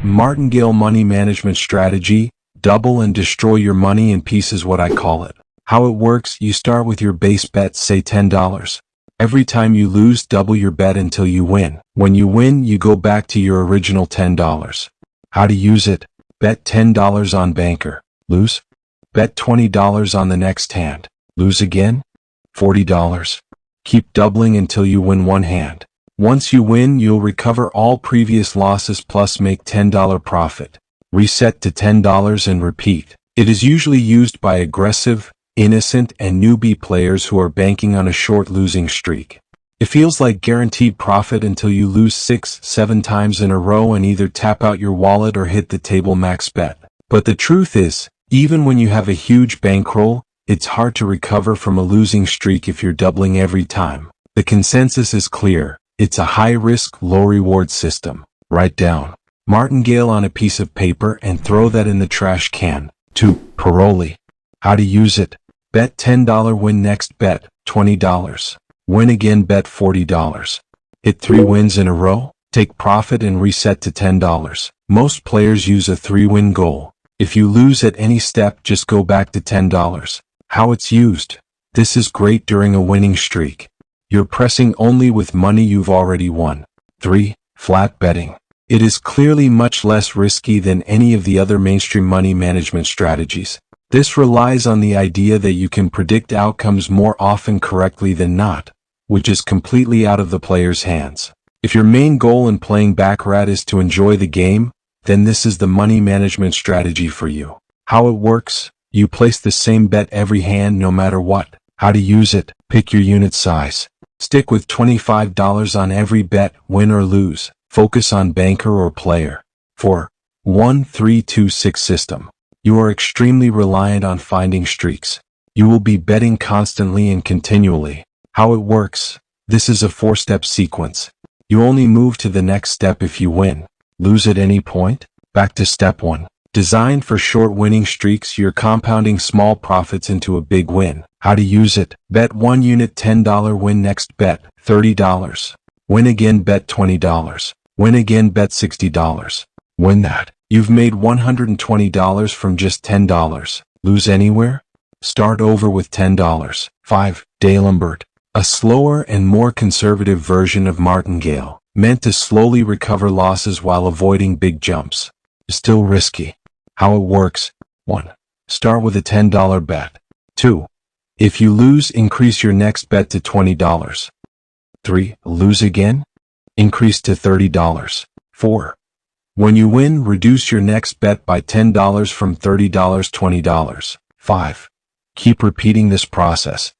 Martingale money management strategy, double and destroy your money in pieces what I call it. How it works, you start with your base bet, say $10. Every time you lose, double your bet until you win. When you win, you go back to your original $10. How to use it? Bet $10 on banker. Lose? Bet $20 on the next hand. Lose again? $40. Keep doubling until you win one hand. Once you win, you'll recover all previous losses plus make $10 profit. Reset to $10 and repeat. It is usually used by aggressive, innocent, and newbie players who are banking on a short losing streak. It feels like guaranteed profit until you lose 6-7 times in a row and either tap out your wallet or hit the table max bet. But the truth is, even when you have a huge bankroll, it's hard to recover from a losing streak if you're doubling every time. The consensus is clear. It's a high-risk, low-reward system. Write down Martingale on a piece of paper and throw that in the trash can. 2. Paroli. How to use it? Bet $10, win next bet, $20. Win again, bet $40. Hit 3 wins in a row, take profit and reset to $10. Most players use a 3-win goal. If you lose at any step, just go back to $10. How it's used? This is great during a winning streak. You're pressing only with money you've already won. 3. Flat betting. It is clearly much less risky than any of the other mainstream money management strategies. This relies on the idea that you can predict outcomes more often correctly than not, which is completely out of the player's hands. If your main goal in playing Baccarat is to enjoy the game, then this is the money management strategy for you. How it works? You place the same bet every hand no matter what. How to use it? Pick your unit size. Stick with $25 on every bet, win or lose. Focus on banker or player. 4. 1-3-2-6 system. You are extremely reliant on finding streaks. You will be betting constantly and continually. How it works? This is a 4-step sequence. You only move to the next step if you win. Lose at any point? Back to step 1. Designed for short winning streaks, you're compounding small profits into a big win. How to use it? Bet 1 unit $10, win next bet, $30. Win again, bet $20. Win again, bet $60. Win that. You've made $120 from just $10. Lose anywhere? Start over with $10. 5. D'Alembert. A slower and more conservative version of Martingale, meant to slowly recover losses while avoiding big jumps. Still risky. How it works? 1. Start with a $10 bet. 2. If you lose, increase your next bet to $20. 3. Lose again? Increase to $30. 4. When you win, reduce your next bet by $10 from $30 $20. 5. Keep repeating this process.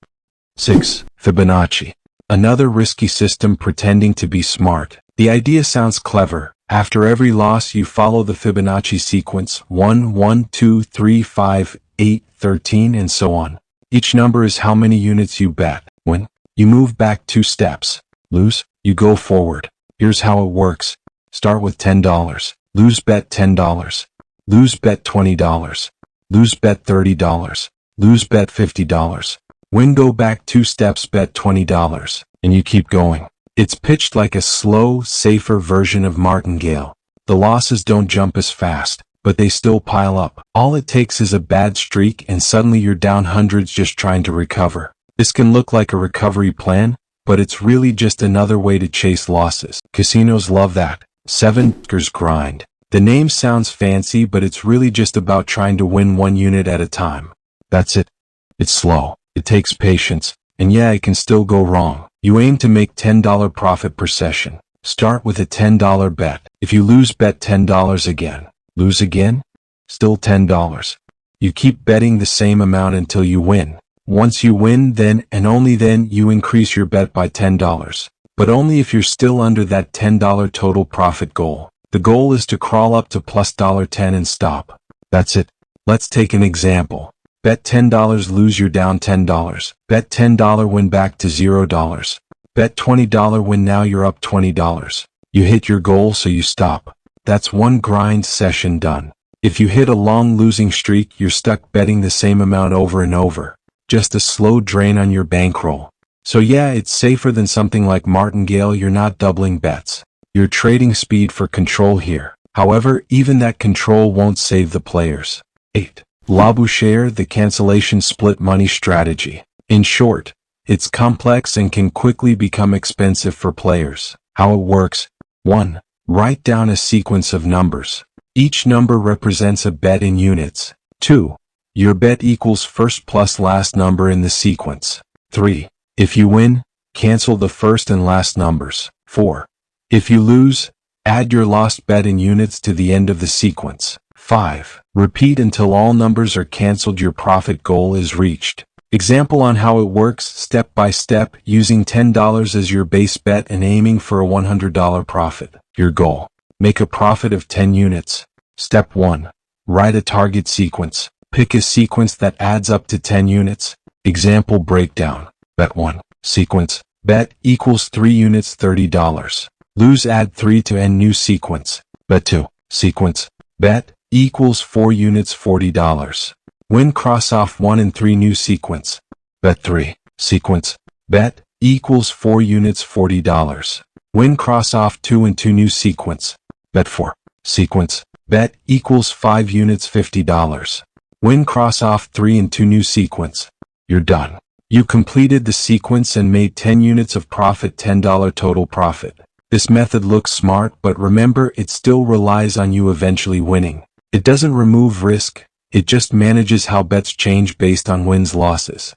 6. Fibonacci. Another risky system pretending to be smart. The idea sounds clever. After every loss, you follow the Fibonacci sequence 1, 1, 2, 3, 5, 8, 13, and so on. Each number is how many units you bet. Win, you move back 2 steps. Lose, you go forward. Here's how it works. Start with $10. Lose, bet $10. Lose, bet $20. Lose, bet $30. Lose, bet $50. Win, go back 2 steps, bet $20. And you keep going. It's pitched like a slow, safer version of Martingale. The losses don't jump as fast, but they still pile up. All it takes is a bad streak and suddenly you're down hundreds just trying to recover. This can look like a recovery plan, but it's really just another way to chase losses. Casinos love that. 7. Grind. The name sounds fancy, but it's really just about trying to win 1 unit at a time. That's it. It's slow. It takes patience. And yeah, it can still go wrong. You aim to make $10 profit per session. Start with a $10 bet. If you lose, bet $10 again. Lose again? Still $10. You keep betting the same amount until you win. Once you win, then and only then you increase your bet by $10. But only if you're still under that $10 total profit goal. The goal is to crawl up to plus $10 and stop. That's it. Let's take an example. Bet $10, lose, you're down $10. Bet $10, win back to $0. Bet $20, win, now you're up $20. You hit your goal, so you stop. That's 1 grind session done. If you hit a long losing streak, you're stuck betting the same amount over and over. Just a slow drain on your bankroll. So yeah, it's safer than something like Martingale. You're not doubling bets. You're trading speed for control here. However, even that control won't save the players. 8. Labouchere, the cancellation split money strategy. In short, it's complex and can quickly become expensive for players. How it works: 1. Write down a sequence of numbers. Each number represents a bet in units. 2. Your bet equals first plus last number in the sequence. 3. If you win, cancel the first and last numbers. 4. If you lose, add your lost bet in units to the end of the sequence. 5. Repeat until all numbers are canceled. Your profit goal is reached. Example on how it works step by step, using $10 as your base bet and aiming for a $100 profit. Your goal: make a profit of 10 units. Step 1. Write a target sequence. Pick a sequence that adds up to 10 units. Example breakdown. Bet 1. Sequence. Bet equals 3 units, $30. Lose, add 3 to end new sequence. Bet 2. Sequence. Bet equals 4 units, $40. Win, cross off 1 and 3 new sequence. Bet 3. Sequence. Bet equals 4 units, $40. Win, cross off 2 and 2 new sequence. Bet 4. Sequence. Bet equals 5 units, $50. Win, cross off 3 and 2 new sequence. You're done. You completed the sequence and made 10 units of profit, $10 total profit. This method looks smart, but remember, it still relies on you eventually winning. It doesn't remove risk, it just manages how bets change based on wins, losses.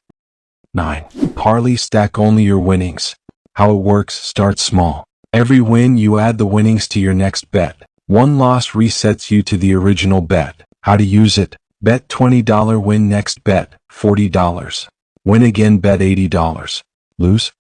9. Parley, stack only your winnings. How it works: start small. Every win you add the winnings to your next bet. One loss resets you to the original bet. How to use it: bet $20, win next bet $40. Win again, bet $80. Lose?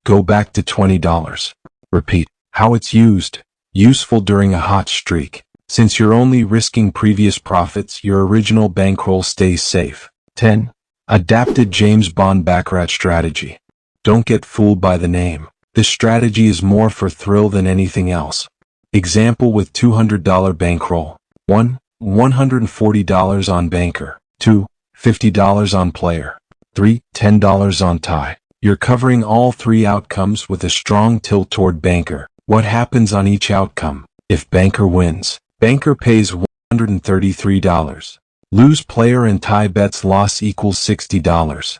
Go back to $20. Repeat. How it's used: useful during a hot streak. Since you're only risking previous profits, your original bankroll stays safe. 10. Adapted James Bond Baccarat strategy. Don't get fooled by the name. This strategy is more for thrill than anything else. Example with $200 bankroll. 1. $140 on banker. 2. $50 on player. 3. $10 on tie. You're covering all 3 outcomes with a strong tilt toward banker. What happens on each outcome? If banker wins, banker pays $133. Lose, player and tie bets, loss equals $60.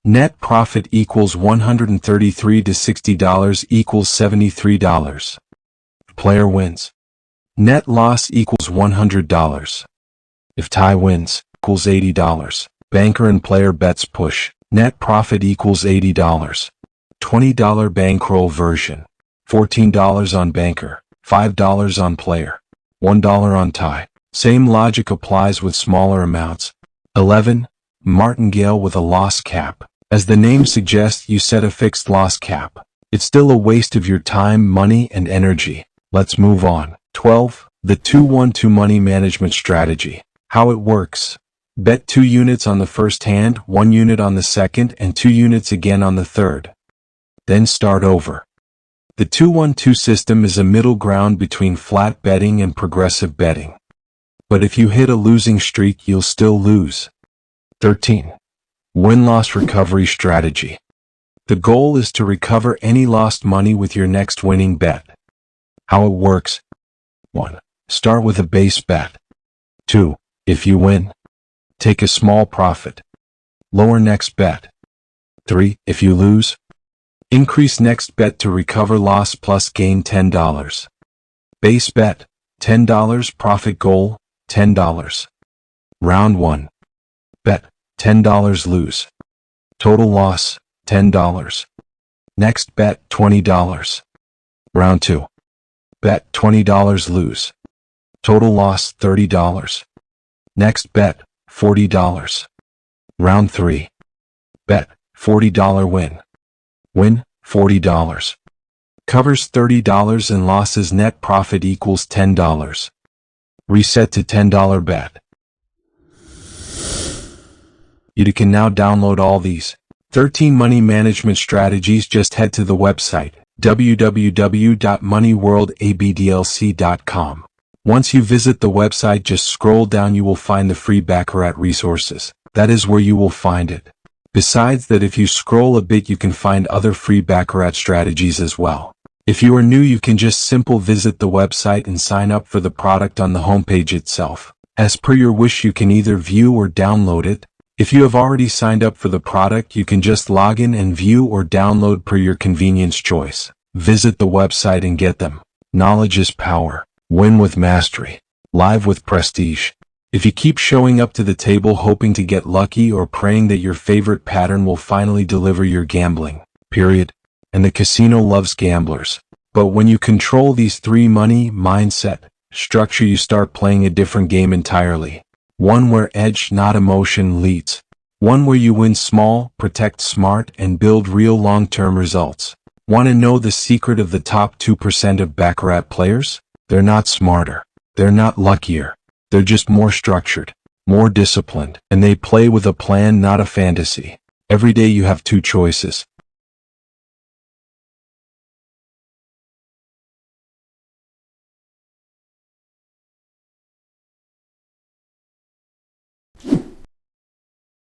Net profit equals $133 to $60 equals $73. Player wins, net loss equals $100. If tie wins, equals $80. Banker and player bets push. Net profit equals $80. $20 bankroll version. $14 on banker, $5 on player, $1 on tie. Same logic applies with smaller amounts. 11. Martingale with a loss cap. As the name suggests, you set a fixed loss cap. It's still a waste of your time, money, and energy. Let's move on. 12. The 2-1-2 money management strategy. How it works: bet 2 units on the first hand, 1 unit on the second, and 2 units again on the third. Then start over. The 2-1-2 system is a middle ground between flat betting and progressive betting. But if you hit a losing streak, you'll still lose. 13. Win-loss recovery strategy. The goal is to recover any lost money with your next winning bet. How it works: 1. Start with a base bet. 2. If you win, take a small profit. Lower next bet. 3. If you lose, increase next bet to recover loss plus gain $10. Base bet, $10. Profit goal, $10. Round 1. Bet, $10. Lose. Total loss, $10. Next bet, $20. Round 2. Bet, $20. Lose. Total loss, $30. Next bet, $40. Round 3. Bet, $40. Win. Win, $40. Covers $30 in losses. Net profit equals $10. Reset to $10 bet. You can now download all these 13 money management strategies. Just head to the website www.moneyworldabdlc.com. Once you visit the website, just scroll down. You will find the free Baccarat resources. That is where you will find it. Besides that, if you scroll a bit, you can find other free Baccarat strategies as well. If you are new, you can just simply visit the website and sign up for the product on the homepage itself. As per your wish, you can either view or download it. If you have already signed up for the product, you can just log in and view or download per your convenience choice. Visit the website and get them. Knowledge is power. Win with mastery. Live with prestige. If you keep showing up to the table hoping to get lucky or praying that your favorite pattern will finally deliver, your gambling. Period. And the casino loves gamblers. But when you control these three: money, mindset, structure, you start playing a different game entirely. One where edge, not emotion, leads. One where you win small, protect smart, and build real long-term results. Want to know the secret of the top 2% of Baccarat players? They're not smarter. They're not luckier. They're just more structured, more disciplined, and they play with a plan, not a fantasy. Every day you have two choices: